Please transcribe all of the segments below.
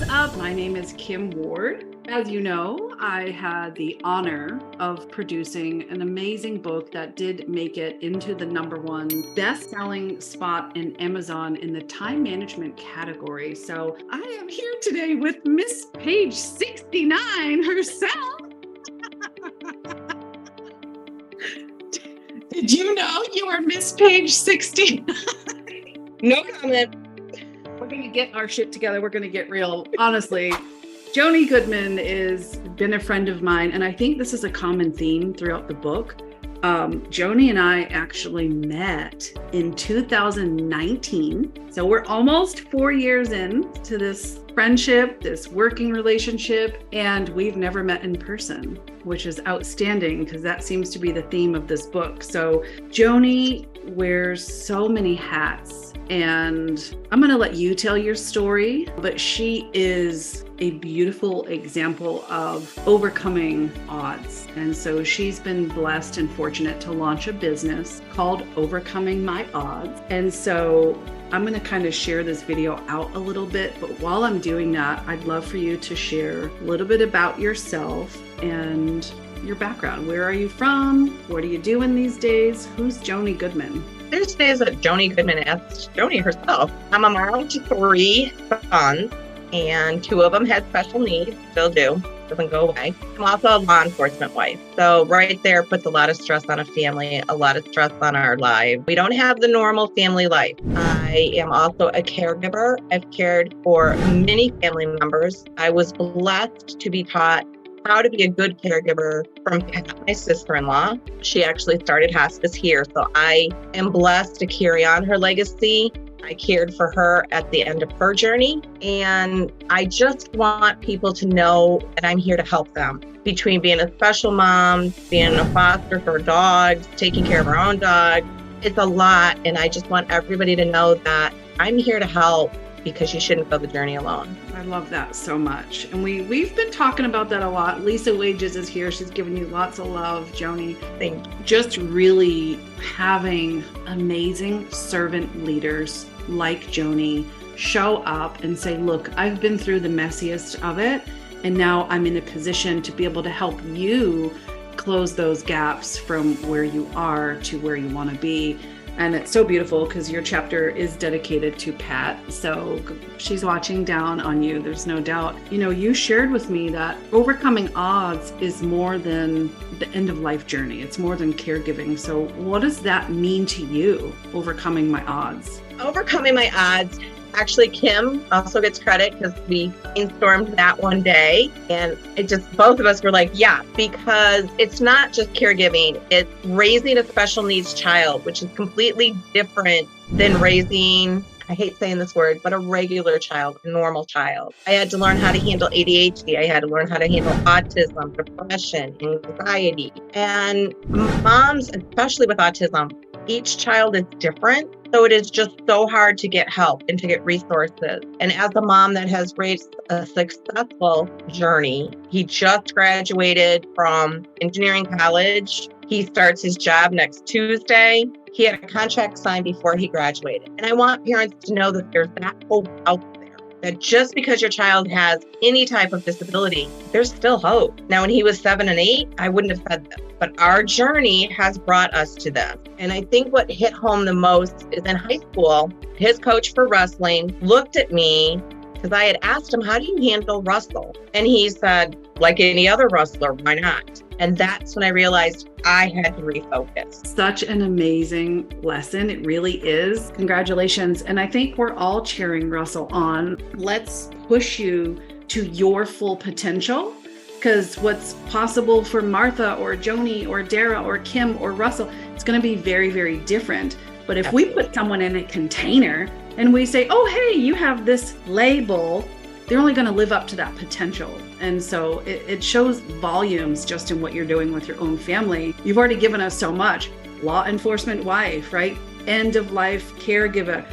is up? My name is Kim Ward. As you know, I had the honor of producing an amazing book that did make it into the #1 best-selling spot in Amazon in the time management category. So I am here today with Miss Page 69 herself. Did you know you are Miss Page 69? No comment. We're going to get our shit together. We're going to get real. Honestly, Joni Goodmann has been a friend of mine, and I think this is a common theme throughout the book. Joni and I actually met in 2019. So we're almost 4 years into this friendship, this working relationship, and we've never met in person, which is outstanding because that seems to be the theme of this book. So Joni wears so many hats, and I'm going to let you tell your story, but she is a beautiful example of overcoming odds. And so she's been blessed and fortunate to launch a business called Overcoming My Odds. And so I'm going to kind of share this video out a little bit, but while I'm doing that, I'd love for you to share a little bit about yourself and your background. Where are you from? What are you doing these days? Who's Joni Goodmann? There's days that Joni Goodmann asks Joni herself. I'm a mom to 3 sons, and 2 of them had special needs, still do, doesn't go away. I'm also a law enforcement wife. So right there puts a lot of stress on a family, a lot of stress on our lives. We don't have the normal family life. I am also a caregiver. I've cared for many family members. I was blessed to be taught how to be a good caregiver from Pat, my sister-in-law. She actually started hospice here, so I am blessed to carry on her legacy. I cared for her at the end of her journey, and I just want people to know that I'm here to help them. Between being a special mom, being a foster for dogs, taking care of our own dog, it's a lot, and I just want everybody to know that I'm here to help, because you shouldn't go the journey alone. I love that so much. And we've been talking about that a lot. Lisa Wages is here. She's giving you lots of love, Joni. Thank you. Just really having amazing servant leaders like Joni show up and say, look, I've been through the messiest of it, and now I'm in a position to be able to help you close those gaps from where you are to where you want to be. And it's so beautiful because your chapter is dedicated to Pat. So she's watching down on you. There's no doubt. You know, you shared with me that overcoming odds is more than the end of life journey. It's more than caregiving. So what does that mean to you, overcoming my odds? Overcoming my odds. Actually, Kim also gets credit because we brainstormed that one day, and both of us were like, yeah, because it's not just caregiving, it's raising a special needs child, which is completely different than raising, I hate saying this word, but a regular child, a normal child. I had to learn how to handle ADHD. I had to learn how to handle autism, depression, anxiety. And moms, especially with autism, each child is different. So it is just so hard to get help and to get resources. And as a mom that has raised a successful journey, he just graduated from engineering college. He starts his job next Tuesday. He had a contract signed before he graduated. And I want parents to know that there's that hope out there, that just because your child has any type of disability, there's still hope. Now, when he was 7 and 8, I wouldn't have said this, but our journey has brought us to this. And I think what hit home the most is in high school, his coach for wrestling looked at me because I had asked him, how do you handle Russell? And he said, like any other wrestler, why not? And that's when I realized I had to refocus. Such an amazing lesson. It really is. Congratulations. And I think we're all cheering Russell on. Let's push you to your full potential, because what's possible for Martha or Joni or Dara or Kim or Russell, it's going to be very, very different. But if we put someone in a container and we say, oh, hey, you have this label, they're only going to live up to that potential. And so it shows volumes just in what you're doing with your own family. You've already given us so much. Law enforcement wife, right? End of life caregiver,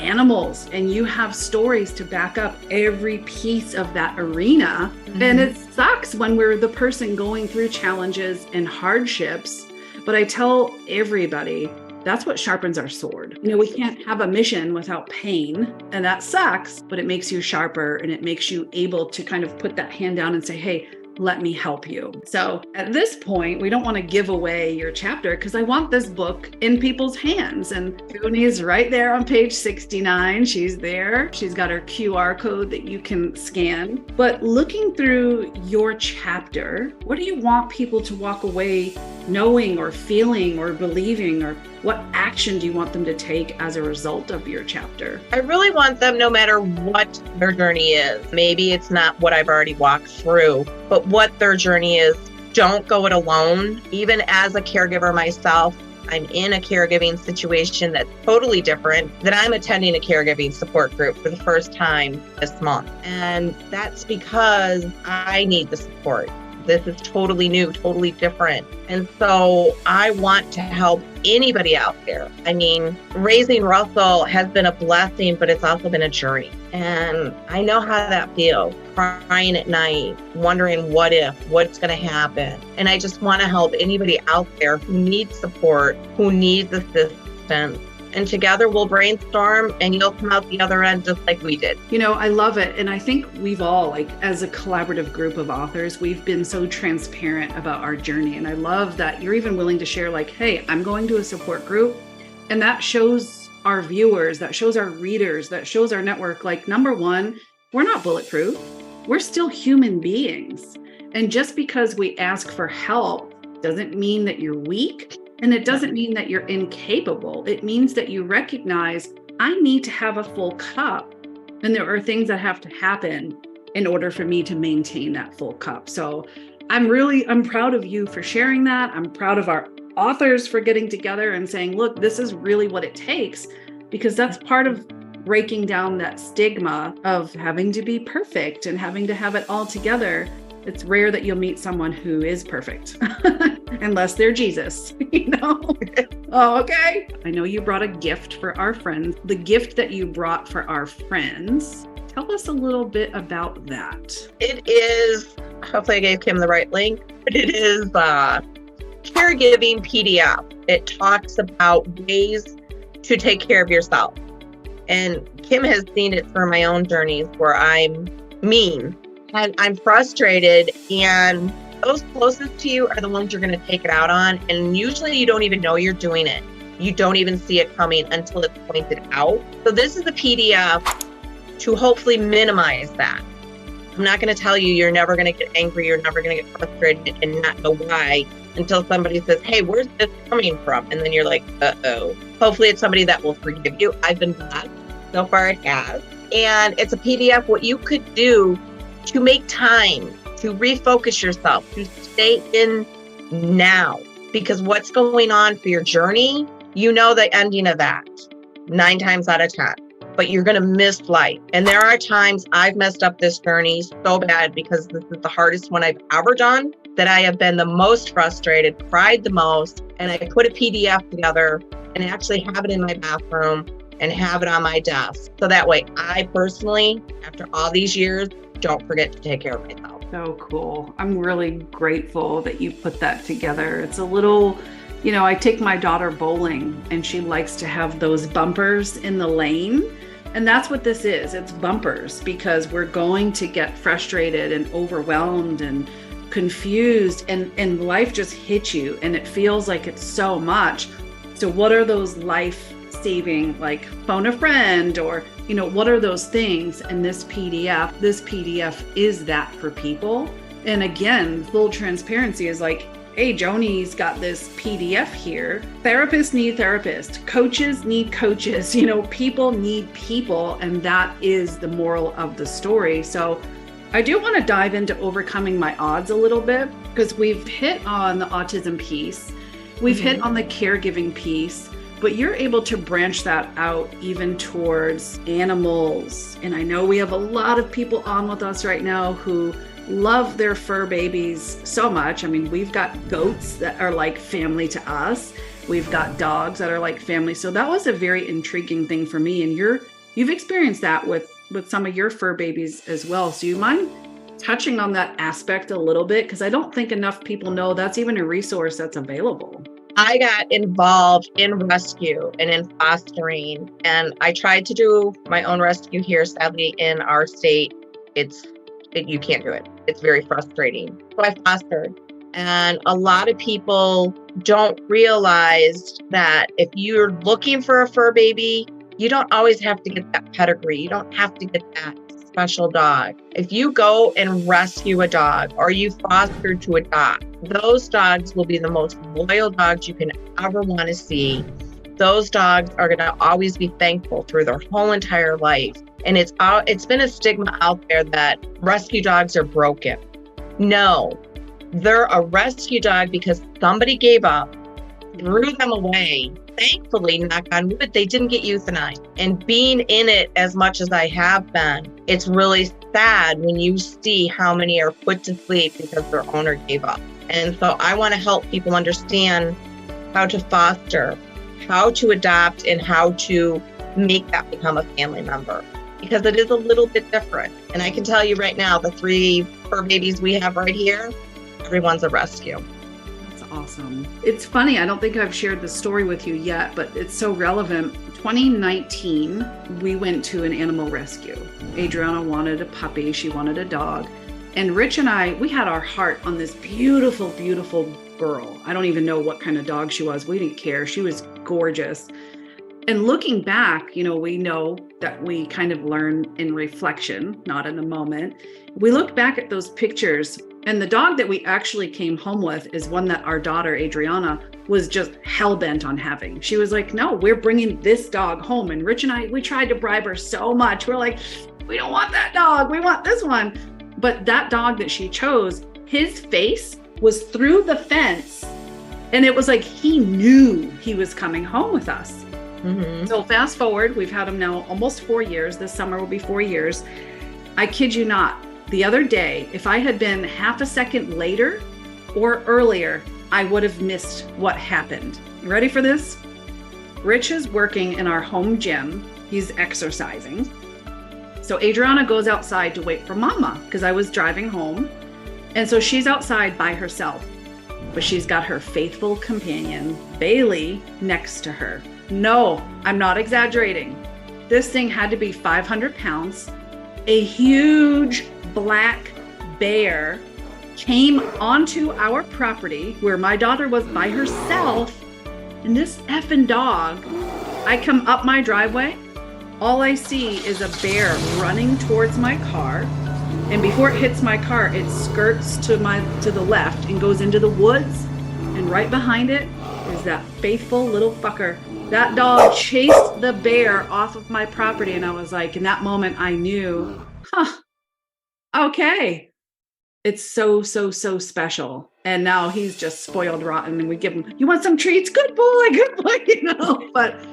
animals, and you have stories to back up every piece of that arena. Mm-hmm. And it sucks when we're the person going through challenges and hardships. But I tell everybody, that's what sharpens our sword. We can't have a mission without pain, and that sucks, but it makes you sharper and it makes you able to kind of put that hand down and say, hey, let me help you. So at this point, we don't want to give away your chapter because I want this book in people's hands. And Joni is right there on page 69. She's there. She's got her QR code that you can scan. But looking through your chapter, what do you want people to walk away knowing or feeling or believing, or what action do you want them to take as a result of your chapter? I really want them, no matter what their journey is, maybe it's not what I've already walked through, but what their journey is, don't go it alone. Even as a caregiver myself, I'm in a caregiving situation that's totally different, that I'm attending a caregiving support group for the first time this month. And that's because I need the support. This is totally new, totally different. And so I want to help anybody out there. I mean, raising Russell has been a blessing, but it's also been a journey. And I know how that feels, crying at night, wondering what if, what's going to happen. And I just want to help anybody out there who needs support, who needs assistance. And together we'll brainstorm and you'll come out the other end just like we did. I love it. And I think we've all, as a collaborative group of authors, we've been so transparent about our journey. And I love that you're even willing to share, hey, I'm going to a support group. And that shows our viewers, that shows our readers, that shows our network, number one, we're not bulletproof. We're still human beings. And just because we ask for help doesn't mean that you're weak. And it doesn't mean that you're incapable. It means that you recognize, I need to have a full cup. And there are things that have to happen in order for me to maintain that full cup. So I'm proud of you for sharing that. I'm proud of our authors for getting together and saying, look, this is really what it takes, because that's part of breaking down that stigma of having to be perfect and having to have it all together. It's rare that you'll meet someone who is perfect, unless they're Jesus, Oh, okay. I know you brought a gift for our friends. The gift that you brought for our friends, tell us a little bit about that. It is, hopefully I gave Kim the right link, but it is Caregiving PDF. It talks about ways to take care of yourself. And Kim has seen it through my own journeys where I'm mean. And I'm frustrated, and those closest to you are the ones you're going to take it out on. And usually you don't even know you're doing it. You don't even see it coming until it's pointed out. So this is a PDF to hopefully minimize that. I'm not going to tell you you're never going to get angry, you're never going to get frustrated and not know why until somebody says, hey, where's this coming from? And then you're like, uh-oh. Hopefully it's somebody that will forgive you. I've been blessed. So far it has. And it's a PDF, what you could do to make time, to refocus yourself, to stay in now. Because what's going on for your journey, you know the ending of that 9 times out of 10. But you're going to miss life. And there are times I've messed up this journey so bad because this is the hardest one I've ever done, that I have been the most frustrated, cried the most. And I put a PDF together and actually have it in my bathroom and have it on my desk. So that way I personally, after all these years, don't forget to take care of myself. So cool. I'm really grateful that you put that together. It's a little, I take my daughter bowling and she likes to have those bumpers in the lane. And that's what this is. It's bumpers, because we're going to get frustrated and overwhelmed and confused, and life just hits you and it feels like it's so much. So what are those life-saving, like phone a friend, or what are those things? And this PDF is that for people. And again, full transparency is like, hey, Joni's got this PDF here. Therapists need therapists. Coaches need coaches. People need people. And that is the moral of the story. So I do want to dive into overcoming my odds a little bit, because we've hit on the autism piece. We've hit on the caregiving piece. But you're able to branch that out even towards animals. And I know we have a lot of people on with us right now who love their fur babies so much. I mean, we've got goats that are like family to us. We've got dogs that are like family. So that was a very intriguing thing for me. And you've experienced that with some of your fur babies as well. So you mind touching on that aspect a little bit? Because I don't think enough people know that's even a resource that's available. I got involved in rescue and in fostering, and I tried to do my own rescue here. Sadly, in our state, you can't do it. It's very frustrating. So I fostered. And a lot of people don't realize that if you're looking for a fur baby, you don't always have to get that pedigree. You don't have to get that special dog. If you go and rescue a dog or you foster to adopt, those dogs will be the most loyal dogs you can ever want to see. Those dogs are going to always be thankful through their whole entire life. And it's been a stigma out there that rescue dogs are broken. No, they're a rescue dog because somebody gave up, threw them away. Thankfully, knock on wood, they didn't get euthanized. And being in it as much as I have been, it's really sad when you see how many are put to sleep because their owner gave up. And so I want to help people understand how to foster, how to adopt, and how to make that become a family member. Because it is a little bit different. And I can tell you right now, the 3 fur babies we have right here, everyone's a rescue. Awesome. It's funny, I don't think I've shared the story with you yet, but it's so relevant. 2019, we went to an animal rescue. Adriana wanted a puppy, she wanted a dog. And Rich and I, we had our heart on this beautiful, beautiful girl. I don't even know what kind of dog she was. We didn't care. She was gorgeous. And looking back, we know that we kind of learn in reflection, not in a moment. We look back at those pictures, and the dog that we actually came home with is one that our daughter, Adriana, was just hell-bent on having. She was like, no, we're bringing this dog home. And Rich and I, we tried to bribe her so much. We're like, we don't want that dog. We want this one. But that dog that she chose, his face was through the fence. And it was like he knew he was coming home with us. Mm-hmm. So fast forward, we've had him now almost 4 years. This summer will be 4 years. I kid you not. The other day, if I had been half a second later or earlier, I would have missed what happened. You ready for this? Rich is working in our home gym. He's exercising. So Adriana goes outside to wait for Mama because I was driving home. And so she's outside by herself, but she's got her faithful companion, Bailey, next to her. No, I'm not exaggerating. This thing had to be 500 pounds. A huge black bear came onto our property where my daughter was by herself. And this effing dog, I come up my driveway. All I see is a bear running towards my car. And before it hits my car, it skirts to the left and goes into the woods. And right behind it is that faithful little fucker. That dog chased the bear off of my property. And I was like, in that moment, I knew, okay. It's so, so, so special. And now he's just spoiled rotten. And we give him, you want some treats? Good boy, But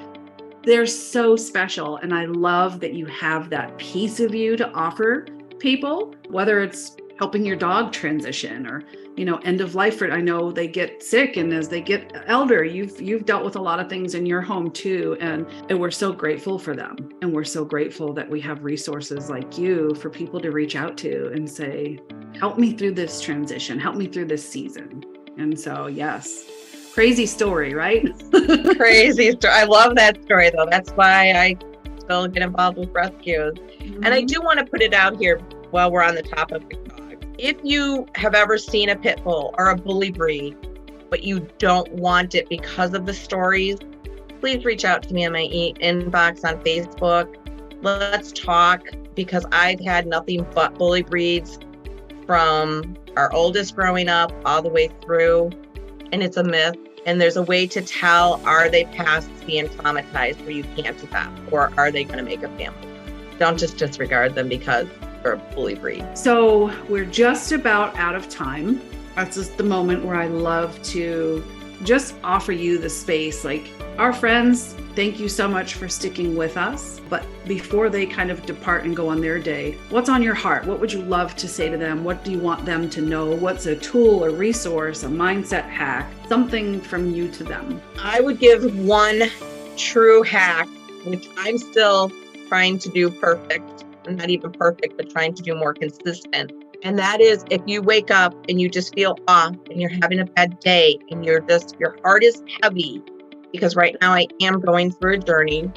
they're so special. And I love that you have that piece of you to offer people, whether it's helping your dog transition or, end of life. I know they get sick, and as they get elder, you've dealt with a lot of things in your home too. And we're so grateful for them. And we're so grateful that we have resources like you for people to reach out to and say, help me through this transition, help me through this season. And so, yes, crazy story, right? Crazy story. I love that story though. That's why I still get involved with rescues. Mm-hmm. And I do want to put it out here while we're on the topic of dogs. If you have ever seen a pit bull or a bully breed, but you don't want it because of the stories, please reach out to me on my inbox on Facebook. Let's talk, because I've had nothing but bully breeds from our oldest growing up all the way through, and it's a myth. And there's a way to tell, are they past being traumatized where you can't adopt, or are they going to make a family? Don't just disregard them because they're a bully breed. So we're just about out of time. That's just the moment where I love to just offer you the space. Like, our friends, thank you so much for sticking with us. But before they kind of depart and go on their day, what's on your heart? What would you love to say to them? What do you want them to know? What's a tool, a resource, a mindset hack, something from you to them? I would give one true hack, which I'm still trying to do perfect. Not even perfect, but trying to do more consistent. And that is if you wake up and you just feel off and you're having a bad day and your heart is heavy, because right now I am going through a journey,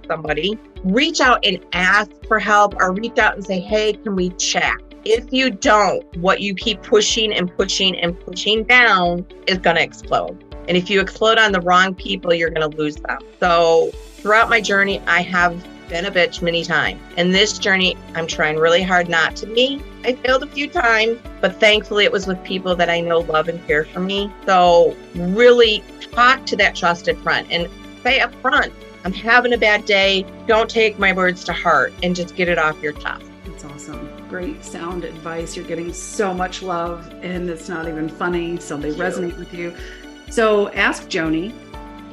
somebody, reach out and ask for help, or reach out and say, hey, can we chat? If you don't, what you keep pushing and pushing and pushing down is going to explode. And if you explode on the wrong people, you're going to lose them. So throughout my journey, I have been a bitch many times. And this journey, I'm trying really hard not to be. I failed a few times, but thankfully it was with people that I know love and care for me. So really talk to that trusted friend and say up front, I'm having a bad day. Don't take my words to heart, and just get it off your chest. That's awesome. Great sound advice. You're getting so much love, and it's not even funny. So they resonate with you. So ask Joni,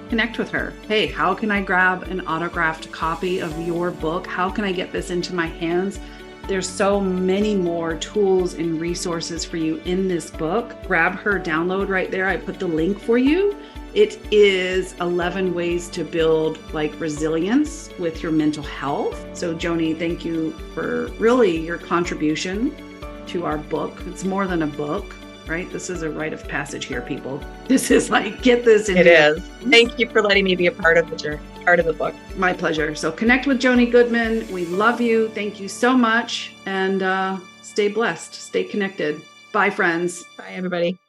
connect with her. Hey, how can I grab an autographed copy of your book? How can I get this into my hands? There's so many more tools and resources for you in this book. Grab her download right there. I put the link for you. It is 11 ways to build resilience with your mental health. So Joni, thank you for really your contribution to our book. It's more than a book, right? This is a rite of passage here, people. This is get this in. It is. Thank you for letting me be a part of the journey, part of the book. My pleasure. So connect with Joni Goodmann. We love you. Thank you so much. And stay blessed. Stay connected. Bye, friends. Bye, everybody.